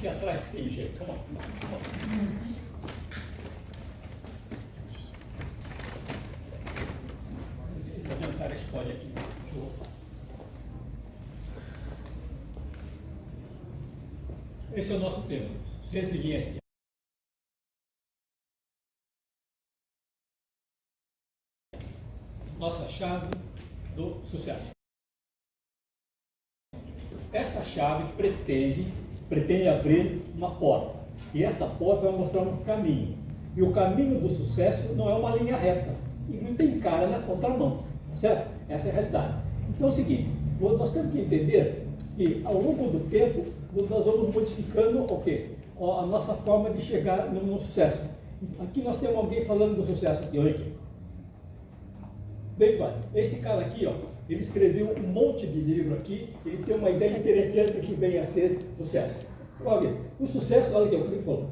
aqui atrás tem jeito. Vamos lá. Vou adiantar a história aqui. Esse é o nosso tema, resiliência. Nossa chave do sucesso. Essa chave pretende abrir uma porta. E esta porta vai mostrar um caminho. E o caminho do sucesso não é uma linha reta. E não tem cara na contramão. Certo? Essa é a realidade. Então é o seguinte, nós temos que entender que ao longo do tempo nós vamos modificando o quê? A nossa forma de chegar no sucesso. Aqui nós temos alguém falando do sucesso aqui, olha aqui. Esse cara aqui, ó, ele escreveu um monte de livro aqui, ele tem uma ideia interessante que vem a ser sucesso. Olha, o sucesso, olha aqui, o que ele falou.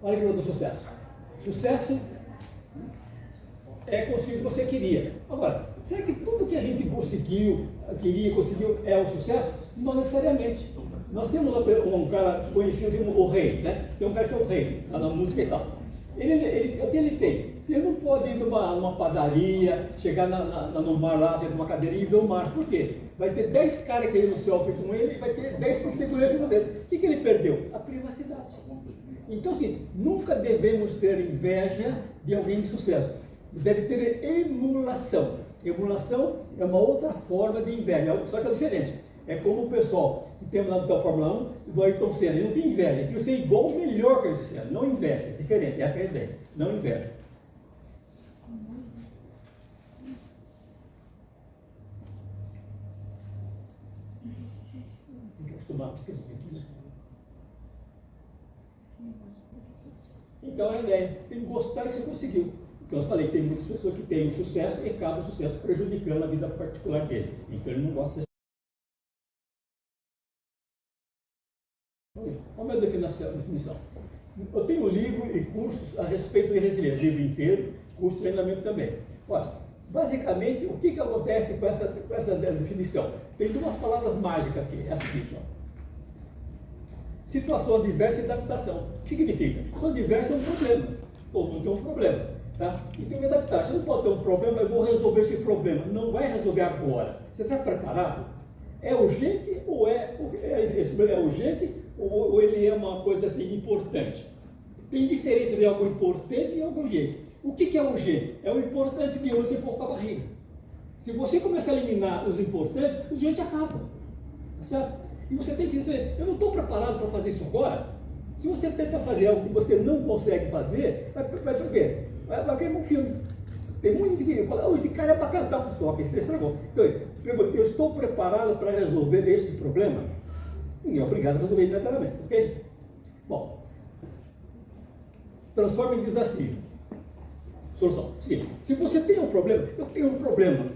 Olha aqui do sucesso. Sucesso é conseguir o que você queria. Agora, será que tudo que a gente conseguiu é o sucesso? Não necessariamente. Nós temos um cara conhecido como o rei, né? Tem um cara que é o rei, na música e tal. O que ele tem? Você não pode ir numa padaria, chegar no mar lá, numa cadeirinha e ver o mar. Por quê? Vai ter 10 caras querendo selfie com ele e vai ter 10 inseguranças em cima dele. O que ele perdeu? A privacidade. Então, assim, nunca devemos ter inveja de alguém de sucesso. Deve ter emulação. Emulação é uma outra forma de inveja, só que é diferente. É como o pessoal que tem lá da Fórmula 1, do Ayrton Senna, ele não tem inveja, ele quer ser igual ou melhor que o Ayrton Senna, não inveja, é diferente, essa é a ideia, não inveja. Tem que acostumar com escrever aqui, né? Então a ideia, você tem que gostar que você conseguiu. Porque eu falei, tem muitas pessoas que têm sucesso e acaba o sucesso prejudicando a vida particular dele. Então ele não gosta desse. Olha a minha definição. Eu tenho livro e cursos a respeito de resiliência, livro inteiro, curso de treinamento também. Olha, basicamente, o que acontece com essa definição? Tem duas palavras mágicas aqui, é a seguinte, ó. Situação adversa e adaptação. O que significa? Situação adversa é um problema. Todo mundo tem um problema. Tá? E tem que adaptar. Você não pode ter um problema, eu vou resolver esse problema. Não vai resolver agora. Você está preparado? É urgente ou esse problema é urgente ou ele é uma coisa assim importante? Tem diferença de algo importante e algo urgente. O que é urgente? É o importante de hoje você pôr com a barriga. Se você começar a eliminar os importantes, os urgentes acabam. Tá certo? E você tem que dizer, eu não estou preparado para fazer isso agora. Se você tenta fazer algo que você não consegue fazer, vai por quê? Vai queimar um filme. Tem muita gente que fala, esse cara é para cantar, só que você estragou. Então, eu estou preparado para resolver este problema? Ninguém é obrigado a resolver imediatamente, ok? Bom, transforma em desafio. Solução. Seguinte, se você tem um problema, eu tenho um problema.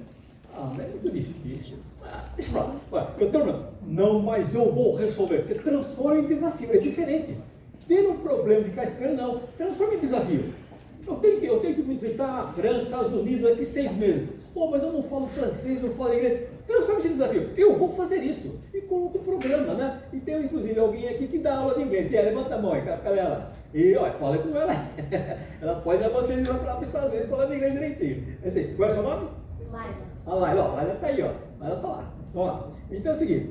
Mas é muito difícil. Deixa pra lá. Eu tenho um problema. Não, mas eu vou resolver. Você transforma em desafio, é diferente. Ter um problema, ficar esperando, não. Transforma em desafio. Eu tenho que visitar a França, Estados Unidos daqui 6 meses. Pô, mas eu não falo francês, não falo inglês. Transforma esse desafio. Eu vou fazer isso. E coloco o programa, né? E tem, inclusive, alguém aqui que dá aula de inglês. Levanta a mão aí, cadê ela? E, olha, fala com ela. Ela pode levar vocês lá para os Estados Unidos falando inglês direitinho. Assim, qual é o seu nome? Laila. A Laila, ó. Laila tá aí, ó. Laila tá lá. Vamos lá. Então é o seguinte.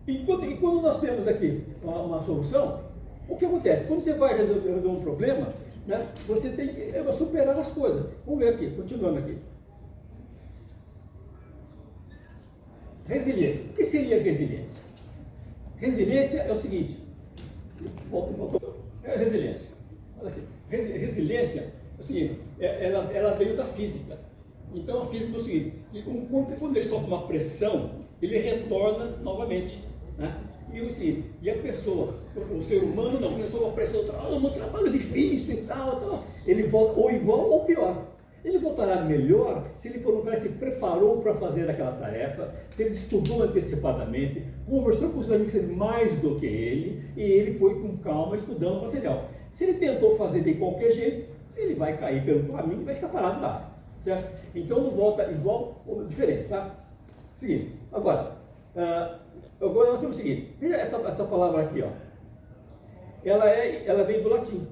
E quando nós temos aqui uma solução, o que acontece? Quando você vai resolver um problema, né, você tem que superar as coisas. Vamos ver aqui, continuando aqui. Resiliência. O que seria resiliência? Resiliência é o seguinte. É resiliência. Olha aqui. Resiliência é o seguinte. Ela veio da física. Então a física é o seguinte. Um corpo, quando ele sofre uma pressão, ele retorna novamente. Né? E a pessoa, o ser humano não, começou uma pressão, um trabalho difícil e tal, ele volta ou igual ou pior. Ele voltará melhor se ele for um cara que se preparou para fazer aquela tarefa, se ele estudou antecipadamente, conversou com os amigos mais do que ele, e ele foi com calma estudando o material. Se ele tentou fazer de qualquer jeito, ele vai cair pelo caminho e vai ficar parado lá. Certo? Então não volta igual ou diferente, tá? Seguinte, agora nós temos o seguinte, veja essa palavra aqui, ó. ela vem do latim.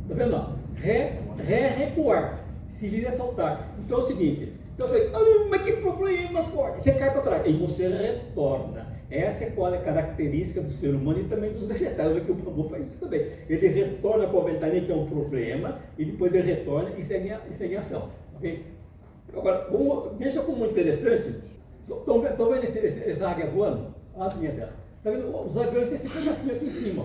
Tá vendo? Ó? Ré é recuar, Cilir é saltar. Então é o seguinte, então você fala, mas que problema forte, você cai para trás, e você retorna. Essa é qual é a característica do ser humano e também dos vegetais. Olha que o bambu faz isso também. Ele retorna para a ventania, que é um problema, e depois ele retorna e segue em ação. Okay? Agora, veja como interessante. Estão vendo essa águia voando? Olha as linhas dela. Tá vendo? Os aviões têm esse pedacinho aqui em cima.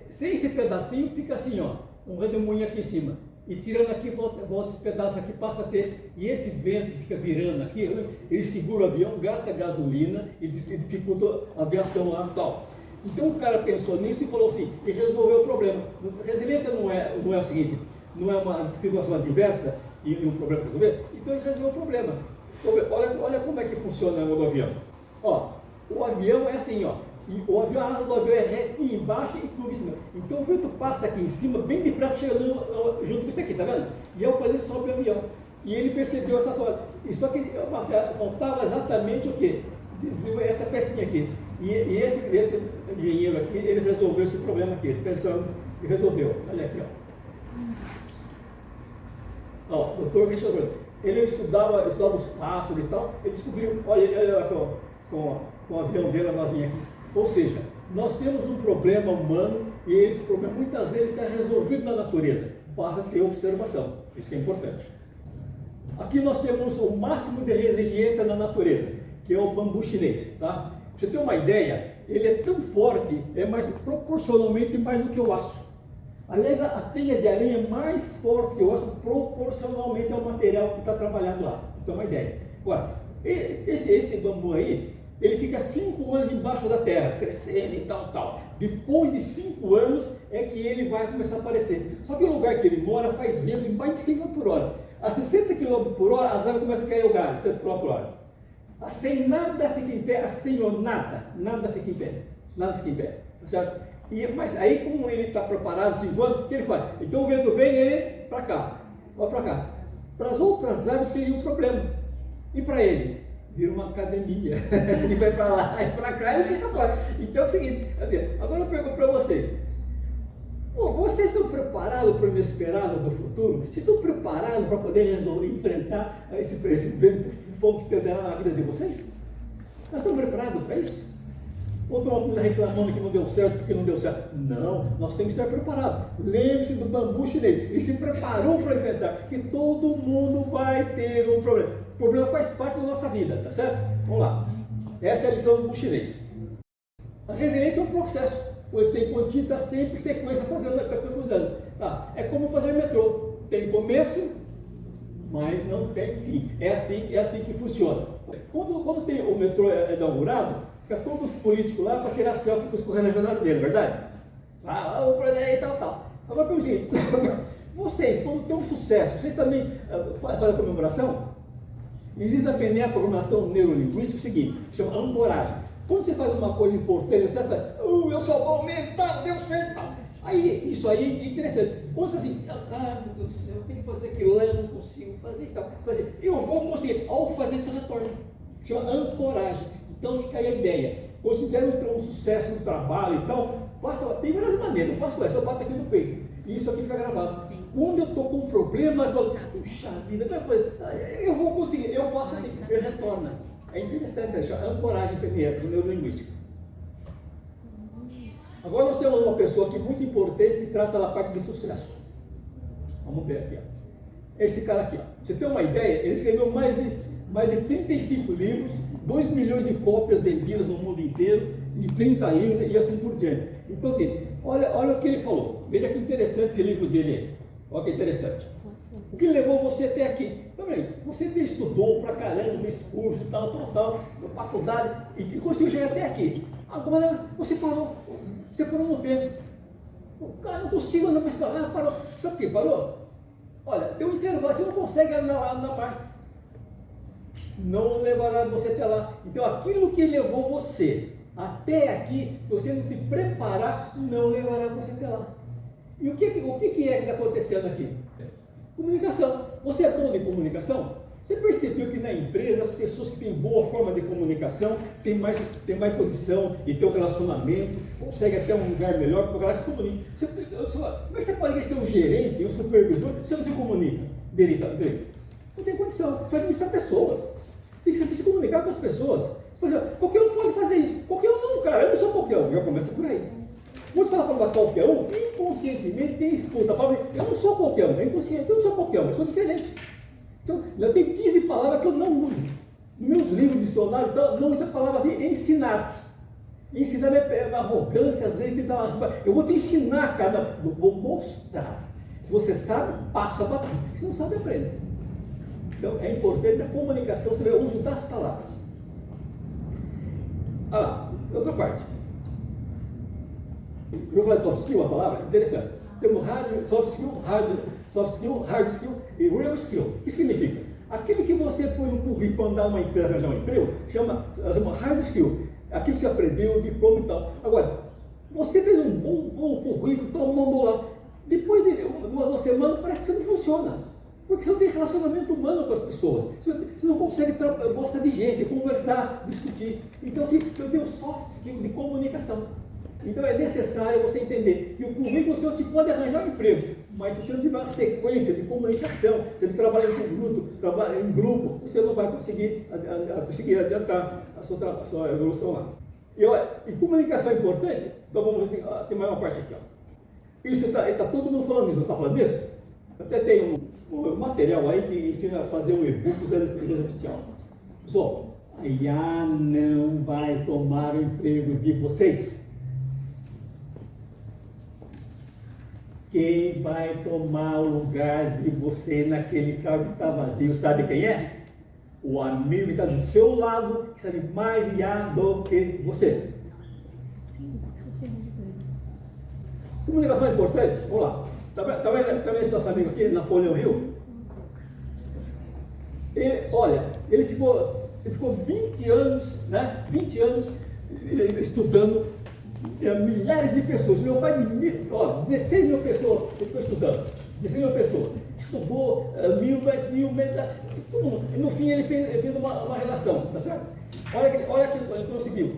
Sem esse pedacinho, fica assim, ó, um redemoinho aqui em cima. E tirando aqui, volta esse pedaço aqui, passa a ter. E esse vento que fica virando aqui, ele segura o avião, gasta gasolina e dificulta a aviação lá e tal. Então o cara pensou nisso e falou assim, e resolveu o problema. Resiliência não é o seguinte, não é uma situação adversa e um problema para resolver, então ele resolveu o problema. Olha como é que funciona o avião. Ó, o avião é assim, ó. E a asa do avião é retinha embaixo e curva em cima. Então o vento passa aqui em cima, bem depressa, chegando junto com isso aqui, tá vendo? E ao fazer isso, sobe o avião. E ele percebeu essa forma. E só que faltava exatamente o quê? Essa pecinha aqui. E esse engenheiro aqui, ele resolveu esse problema aqui, ele pensando e resolveu. Olha aqui, ó. Ó, o doutor Richard, ele estudava os pássaros e tal, ele descobriu, olha lá com o avião dele, a vasinha aqui. Ou seja, nós temos um problema humano e esse problema muitas vezes está resolvido na natureza. Basta ter observação, isso que é importante. Aqui nós temos o máximo de resiliência na natureza, que é o bambu chinês. Tá? Pra você ter uma ideia, ele é tão forte, proporcionalmente mais do que o aço. Aliás, a teia de aranha é mais forte que o aço proporcionalmente ao material que está trabalhado lá. Então, uma ideia. Agora, esse bambu aí, ele fica 5 anos embaixo da terra, crescendo e tal. Depois de 5 anos é que ele vai começar a aparecer. Só que o lugar que ele mora faz vento em mais de 100 km por hora. A 60 km por hora, as árvores começam a cair o galho, 60 km por hora. A 100 nada fica em pé, a 100 nada fica em pé. Nada fica em pé. Certo? Mas aí, como ele está preparado, 5 anos, o que ele faz? Então o vento vem, ele para cá, vai para cá. Para as outras árvores seria um problema. E para ele? Vira uma academia. Ele vai para lá e para cá e pensa fora. Então é o seguinte, agora eu pergunto para vocês. Vocês estão preparados para o inesperado do futuro? Vocês estão preparados para poder enfrentar esse vento fogo que terá na vida de vocês? Nós estamos preparados para isso? Ou estão reclamando que não deu certo porque não deu certo? Não, nós temos que estar preparados. Lembre-se do bambu chinês. Ele se preparou para enfrentar, que todo mundo vai ter um problema. O problema faz parte da nossa vida, tá certo? Vamos lá. Essa é a lição do bambu chinês. A resiliência é um processo. Você tem que estar sempre em sequência fazendo, tá? É como fazer metrô. Tem começo, mas não tem fim. É assim que funciona. Quando tem o metrô inaugurado, fica todos os políticos lá para tirar selfie com os correligionários dele, verdade? O problema e tal. Agora, pelo seguinte, vocês, quando tem um sucesso, vocês também fazem a comemoração? Existe na PNE a programação neurolinguística o seguinte, chama ancoragem. Quando você faz uma coisa importante, você fala, eu sou bom mesmo, tá, deu certo, tal. Aí, isso aí é interessante. Quando você assim, meu Deus do céu, eu tenho que fazer aquilo lá, eu não consigo fazer e tal. Você fala assim, eu vou conseguir. Ao fazer isso, retorna. Chama ancoragem. Então fica aí a ideia. Considera um sucesso no trabalho e tal, tem várias maneiras, eu faço essa, eu bato aqui no peito. E isso aqui fica gravado. Quando eu estou com um problema, eu falo, puxa vida, eu vou conseguir, eu faço assim, eu retorno. É interessante, chama ancoragem PNL, do neurolinguístico. Agora nós temos uma pessoa aqui muito importante que trata da parte de sucesso. Vamos ver aqui, ó. Esse cara aqui, ó. Você tem uma ideia? Ele escreveu mais de 35 livros, 2 milhões de cópias vendidas no mundo inteiro, de 30 livros e assim por diante. Então, assim, olha o que ele falou. Veja que interessante esse livro dele aí. Olha que interessante. O que levou você até aqui? Também, você estudou pra caramba, fez curso, tal, na faculdade, e conseguiu chegar até aqui. Agora você parou no tempo. O cara não consigo andar mais parou. Sabe por que parou? Olha, tem um intervalo, você não consegue andar mais. Não levará você até lá. Então aquilo que levou você até aqui, se você não se preparar, não levará você até lá. E o que é que está acontecendo aqui? Comunicação. Você é bom de comunicação? Você percebeu que na empresa as pessoas que têm boa forma de comunicação têm mais condição de ter um relacionamento, conseguem até um lugar melhor, porque o cara se comunica. Mas você pode ser um gerente, um supervisor, você não se comunica direito. Não tem condição. Você vai administrar pessoas. Você tem que saber se comunicar com as pessoas. Você fala, qualquer um pode fazer isso. Qualquer um não, cara. Eu não sou qualquer um. Já começa por aí. Quando você fala a palavra qualquer um, inconscientemente tem escuta. A palavra, eu não sou qualquer um. É inconsciente. Eu não sou qualquer um. Eu sou diferente. Então, eu tenho 15 palavras que eu não uso. Nos meus livros, dicionário, então, não uso a palavra assim, ensinar. Ensinar é uma arrogância, às vezes, que dá uma... Eu vou te ensinar cada... Vou mostrar. Se você sabe, passa a bater. Se não sabe, aprende. Então, é importante a comunicação, você vê o uso das palavras. Ah lá, outra parte. Eu vou falar de soft skill, a palavra, interessante. Temos soft skill, hard skill e real skill. O que significa? Aquilo que você põe no currículo para andar uma empresa, arranjar um emprego, chama hard skill. Aquilo que você aprendeu, diploma e tal. Agora, você fez um bom currículo, todo mundo mandou lá. Depois de uma semana, parece que você não funciona. Porque você não tem relacionamento humano com as pessoas. Você não consegue gostar de gente, conversar, discutir. Então, assim, eu tenho soft skill de comunicação. Então é necessário você entender que o currículo seu te pode arranjar um emprego, mas se você não tiver uma sequência de comunicação, se você trabalha em grupo, você não vai conseguir adiantar a sua evolução lá. E comunicação é importante? Então vamos ver assim, tem mais uma parte aqui. Ó. Isso está todo mundo falando isso, não está falando disso? Até tem um material aí que ensina a fazer um e-book usando a inteligência artificial. Pessoal, a IA não vai tomar o emprego de vocês. Quem vai tomar o lugar de você naquele cargo que está vazio, sabe quem é? O amigo que está do seu lado, que sabe mais IA do que você. Comunicação é importante? Vamos lá. Está vendo esse nosso amigo aqui, Napoleão Hill? Ele ficou 20 anos, né? 20 anos estudando milhares de pessoas. Meu pai, 16 mil pessoas ele ficou estudando. 16 mil pessoas. Estudou mil, no fim ele fez uma relação, tá certo? Olha que ele conseguiu.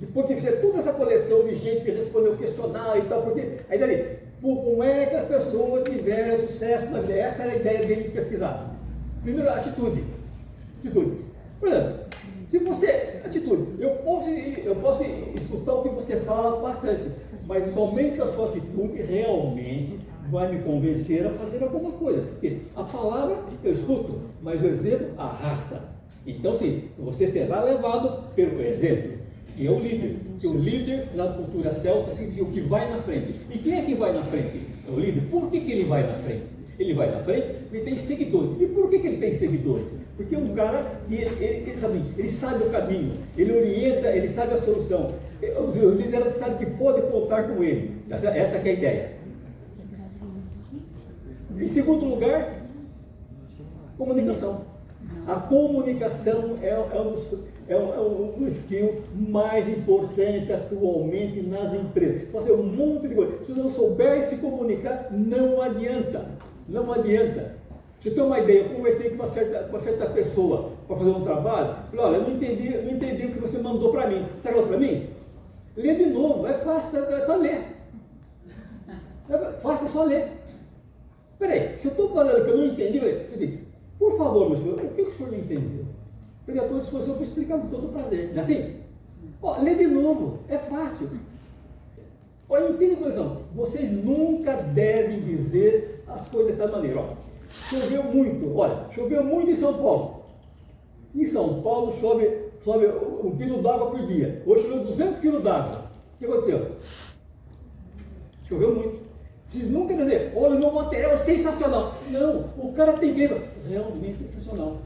Depois que fez toda essa coleção de gente que respondeu o questionário e tal, porque aí dali, como é que as pessoas tiveram sucesso na vida? Essa era a ideia dele de pesquisar. Primeiro, atitude. Por exemplo, se você, atitude, eu posso escutar o que você fala bastante, mas somente a sua atitude realmente vai me convencer a fazer alguma coisa. Porque a palavra eu escuto, mas o exemplo arrasta. Então, sim, você será levado pelo exemplo. Que é o líder. Que o líder na cultura celta significa o que vai na frente. E quem é que vai na frente? É o líder. Por que ele vai na frente? Ele vai na frente porque ele tem seguidores. E por que ele tem seguidores? Porque é um cara que ele sabe o caminho, ele orienta, ele sabe a solução. Os líderes sabem que podem contar com ele. Essa que é a ideia. Em segundo lugar, comunicação. A comunicação é um skill mais importante atualmente nas empresas. Fazer um monte de coisa. Se você não souber se comunicar, não adianta. Não adianta. Você tem uma ideia, eu conversei com uma certa pessoa para fazer um trabalho, falei, olha, eu não entendi o que você mandou para mim. Você falou para mim? Lê de novo, é fácil, é só ler. É fácil, é só ler. Peraí, se eu estou falando que eu não entendi, eu falei, por favor, meu senhor, o que o senhor não entendeu? Porque a toda disposição para explicar com todo prazer. Não é assim? Lê de novo, é fácil. Entende, coisa? Vocês nunca devem dizer as coisas dessa maneira. Choveu muito em São Paulo. Em São Paulo chove 1 quilo d'água por dia. Hoje choveu 200 quilos d'água. O que aconteceu? Choveu muito. Vocês nunca dizer, olha, o meu material é sensacional. Não, o cara tem que realmente sensacional.